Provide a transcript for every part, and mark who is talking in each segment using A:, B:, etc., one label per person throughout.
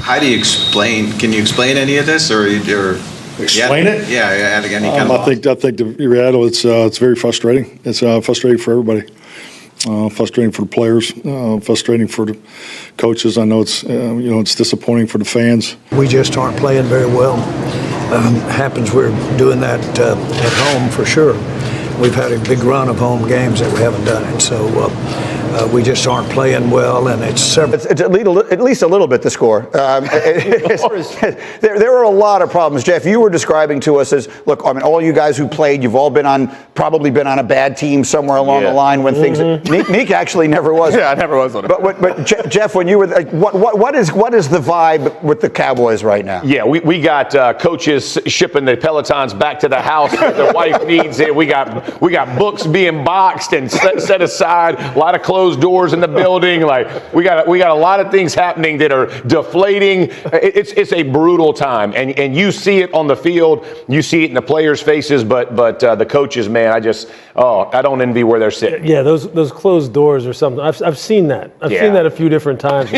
A: How do you explain? Can you explain any of this, or
B: Explain it?
A: Yeah, any kind of.
B: I think the reality, it's very frustrating. It's frustrating for everybody. Frustrating for the players. Frustrating for the coaches. I know it's disappointing for the fans.
C: We just aren't playing very well. Happens we're doing that at home for sure. We've had a big run of home games that we haven't done it, so we just aren't playing well, and it's
D: at least a little bit the score. There were a lot of problems, Jeff. You were describing to us as, look, I mean, all you guys who played, you've all probably been on a bad team somewhere along the line when things. Meek actually never was.
E: Yeah, I never was on it.
D: But Jeff, when you were, what is the vibe with the Cowboys right now?
E: Yeah, we got coaches shipping the Pelotons back to the house that their wife needs it. We got books being boxed and set aside. A lot of closed doors in the building. Like we got a lot of things happening that are deflating. It's a brutal time, and you see it on the field. You see it in the players' faces, but the coaches, man, I don't envy where they're sitting.
F: Yeah, those closed doors or something. I've seen that. I've seen that a few different times.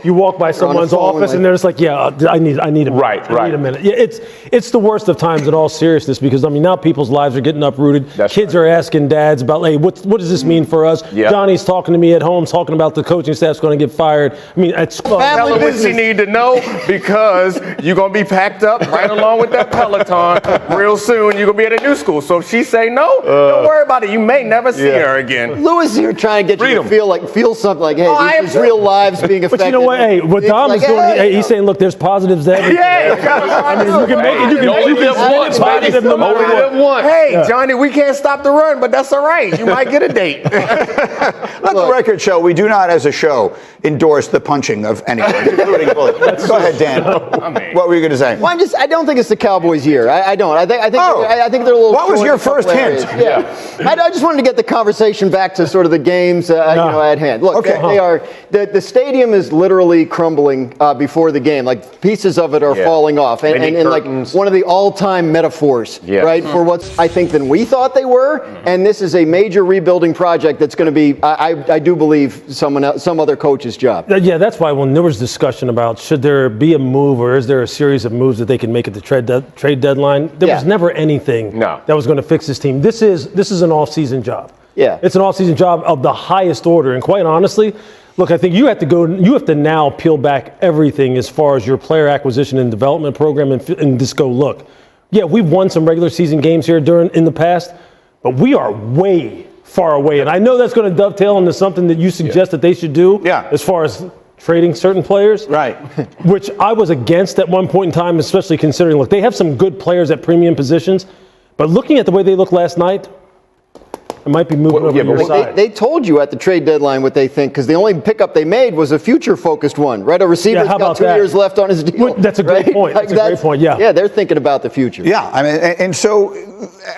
F: You walk by someone's office and they're just like, yeah, I need a minute.
E: Right.
F: I need a minute. Yeah, it's the worst of times in all seriousness, because I mean now people's lives are getting uprooted. Kids are asking dads about, hey, what does this mean for us?
E: Yeah.
F: Johnny's talking to me at home, talking about the coaching staff's going to get fired. I mean, tell
E: her what she need to know, because you're going to be packed up right along with that Peloton real soon. You're going to be at a new school. So if she say no, don't worry about it. You may never see her again.
G: Lewis here trying to get you to feel something like, hey, these real lives being affected.
F: But you know what? Hey, what Dom is doing, he's saying, look, there's positives there.
E: Yeah.
F: I mean, you can make it. You can only live once,
E: positive no matter what. Hey, Johnny, we can't stop the run, but that's all right. You might get a date.
D: Let the record show we do not, as a show, endorse the punching of anyone, including bullets. Go ahead, Dan. What were you going to say?
G: Well, I don't think it's the Cowboys' year. I don't. I think they're a little.
D: What was your first hint?
G: Yeah. I just wanted to get the conversation back to sort of the games at hand. Look, they are. The stadium is literally crumbling before the game. Like pieces of it are falling off, and like one of the all-time metaphors, right, for what's I think than we thought they were. And this is a major rebuilding project that's going to be, I do believe, some other coach's job.
F: Yeah, that's why when there was discussion about should there be a move or is there a series of moves that they can make at the trade deadline, there was never anything that was going to fix this team. This is an off-season job.
G: Yeah,
F: it's an off-season job of the highest order, and quite honestly, look, I think you have to now peel back everything as far as your player acquisition and development program and just go, look, yeah, we've won some regular season games here in the past, but we are way far away. And I know that's going to dovetail into something that you suggest that they should do as far as trading certain players.
D: Right.
F: Which I was against at one point in time, especially considering, look, they have some good players at premium positions, but looking at the way they looked last night, it might be moving over your side.
G: They told you at the trade deadline what they think, because the only pickup they made was a future-focused one, right? A receiver's got 2 years left on his deal.
F: That's a great point. That's a great point, yeah.
G: Yeah, they're thinking about the future.
D: Yeah, I mean, and so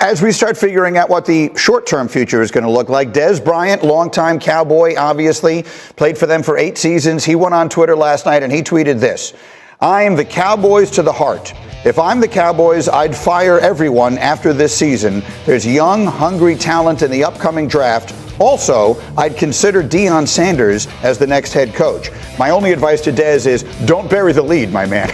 D: as we start figuring out what the short-term future is going to look like, Dez Bryant, longtime Cowboy, obviously, played for them for 8 seasons. He went on Twitter last night and he tweeted this: "I am the Cowboys to the heart. If I'm the Cowboys, I'd fire everyone after this season. There's young, hungry talent in the upcoming draft. Also, I'd consider Deion Sanders as the next head coach. My only advice to Dez is don't bury the lead, my man."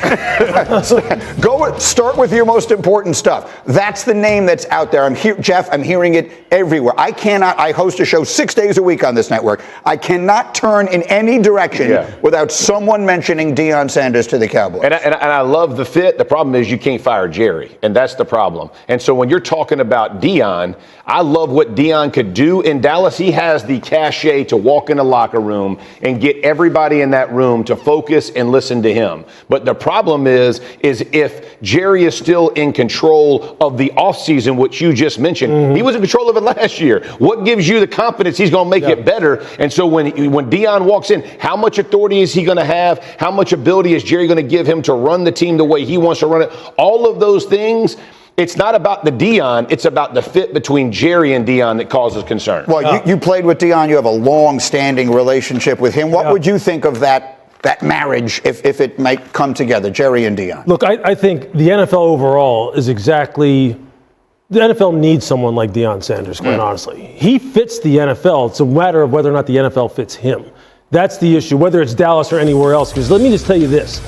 D: Start with your most important stuff. That's the name that's out there. Jeff, I'm hearing it everywhere. I host a show 6 days a week on this network. I cannot turn in any direction without someone mentioning Deion Sanders to the Cowboys.
E: And I love the fit. The problem is you can't fire Jerry, and that's the problem. And so when you're talking about Deion, I love what Deion could do in Dallas. He has the cachet to walk in a locker room and get everybody in that room to focus and listen to him. But the problem is if Jerry is still in control of the offseason, which you just mentioned, he was in control of it last year. What gives you the confidence he's going to make it better? And so when Deion walks in, how much authority is he going to have? How much ability is Jerry going to give him to run the team the way he wants to run it? All of those things. It's not about the Deion, it's about the fit between Jerry and Deion that causes concern.
D: Well, you played with Deion, you have a long-standing relationship with him. What would you think of that marriage if it might come together, Jerry and Deion?
F: Look, I think the NFL overall is exactly – the NFL needs someone like Deion Sanders, quite honestly. He fits the NFL. It's a matter of whether or not the NFL fits him. That's the issue, whether it's Dallas or anywhere else. Because let me just tell you this.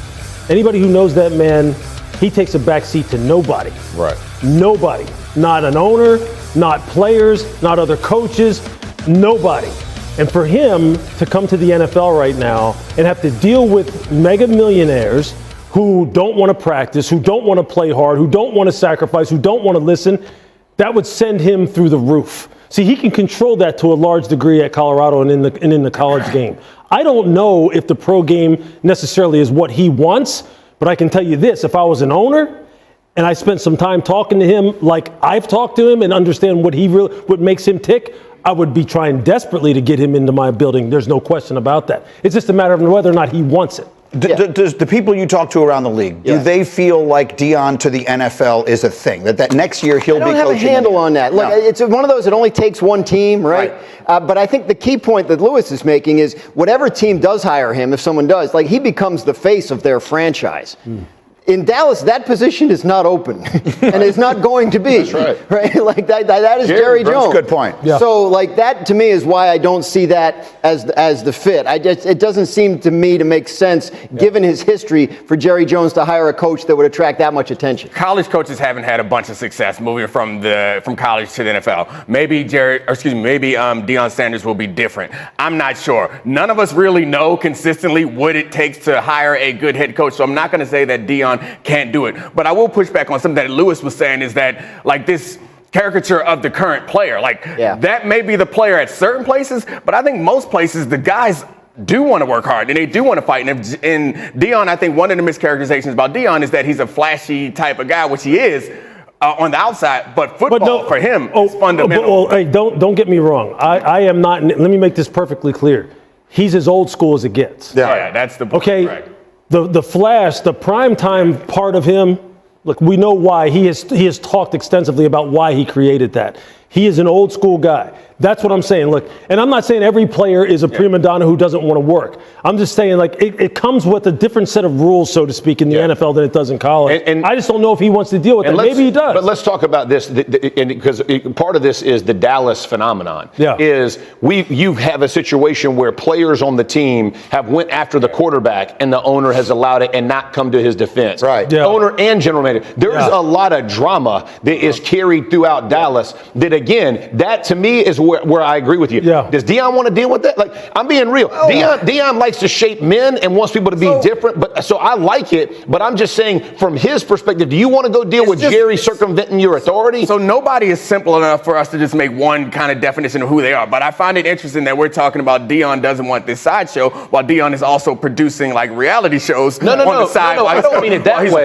F: Anybody who knows that man, he takes a back seat to nobody.
E: Right.
F: Nobody. Not an owner, not players, not other coaches, nobody. And for him to come to the NFL right now and have to deal with mega millionaires who don't want to practice, who don't want to play hard, who don't want to sacrifice, who don't want to listen, that would send him through the roof. See, he can control that to a large degree at Colorado and in the college game. I don't know if the pro game necessarily is what he wants, but I can tell you this, if I was an owner and I spent some time talking to him like I've talked to him and understand what makes him tick, I would be trying desperately to get him into my building. There's no question about that. It's just a matter of whether or not he wants it.
D: Does the people you talk to around the league, do they feel like Deion to the NFL is a thing? That next year he'll be coaching?
G: I don't have a handle on that. Look, it's one of those, it only takes one team, right? But I think the key point that Lewis is making is whatever team does hire him, if someone does, like he becomes the face of their franchise. In Dallas, that position is not open and is not going to be.
E: That's
G: right? Like that is Jerry Jones.
D: Good point.
F: Yeah.
G: So like that to me is why I don't see that as the fit. It doesn't seem to me to make sense given his history for Jerry Jones to hire a coach that would attract that much attention.
H: College coaches haven't had a bunch of success moving from college to the NFL. Maybe Deion Sanders will be different. I'm not sure. None of us really know consistently what it takes to hire a good head coach. So I'm not going to say that Deion can't do it. But I will push back on something that Lewis was saying is that like this caricature of the current player. That may be the player at certain places, but I think most places the guys do want to work hard and they do want to fight. And Deion, I think one of the mischaracterizations about Deion is that he's a flashy type of guy, which he is on the outside, but football for him is fundamental.
F: Hey, don't get me wrong. I am not. Let me make this perfectly clear. He's as old school as it gets.
H: Yeah, that's the point.
F: Okay.
H: Right.
F: The flash, the prime time part of him, look, we know why. He has talked extensively about why he created that. He is an old school guy. That's what I'm saying. Look, and I'm not saying every player is a prima donna who doesn't want to work. I'm just saying, like, it comes with a different set of rules, so to speak, in the NFL than it does in college. And I just don't know if he wants to deal with that. Maybe he does.
E: But let's talk about this, because part of this is the Dallas phenomenon.
F: Yeah.
E: You have a situation where players on the team have went after the quarterback, and the owner has allowed it and not come to his defense.
D: Right.
F: Yeah.
E: Owner and general manager. There's a lot of drama that is carried throughout Dallas. That again, that to me is where I agree with you.
F: Yeah.
E: Does Deion want to deal with that? Like, I'm being real. Deion likes to shape men and wants people to be different. But so I like it. But I'm just saying, from his perspective, do you want to go deal with Jerry circumventing your authority?
H: So nobody is simple enough for us to just make one kind of definition of who they are. But I find it interesting that we're talking about Deion doesn't want this sideshow, while Deion is also producing like reality shows on the side.
E: I don't mean it that way.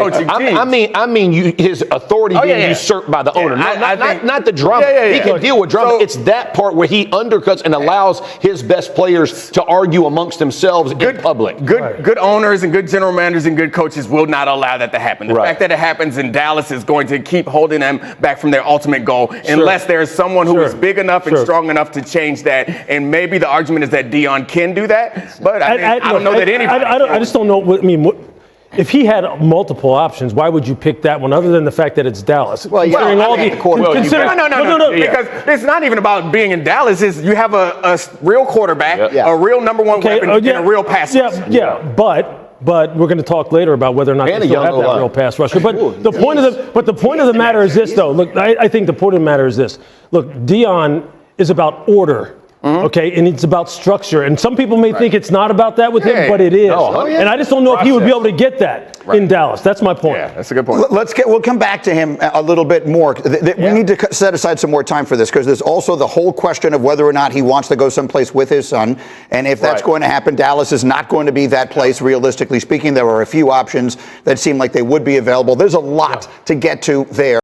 E: I mean his authority being usurped by the owner, not the drama. He can deal with drama. It's that part where he undercuts and allows his best players to argue amongst themselves in public.
H: Good owners and good general managers and good coaches will not allow that to happen. The fact that it happens in Dallas is going to keep holding them back from their ultimate goal unless there is someone who is big enough and strong enough to change that. And maybe the argument is that Deion can do that, but I don't know that anybody.
F: I just don't know. If he had multiple options, why would you pick that one other than the fact that it's Dallas?
H: No, because it's not even about being in Dallas. It's you have a real quarterback, a real number one weapon, and a real pass rusher.
F: But we're going to talk later about whether or not they still have that real pass rusher. But the point of the matter is this, though. Look, I think the point of the matter is this. Look, Deion is about order. Okay, and it's about structure. And some people may think it's not about that with him, but it is. And I just don't know if he would be able to get that in Dallas. That's my point.
H: Yeah, that's a good point.
D: We'll come back to him a little bit more. We need to set aside some more time for this, because there's also the whole question of whether or not he wants to go someplace with his son. And if that's going to happen, Dallas is not going to be that place, realistically speaking. There are a few options that seem like they would be available. There's a lot to get to there.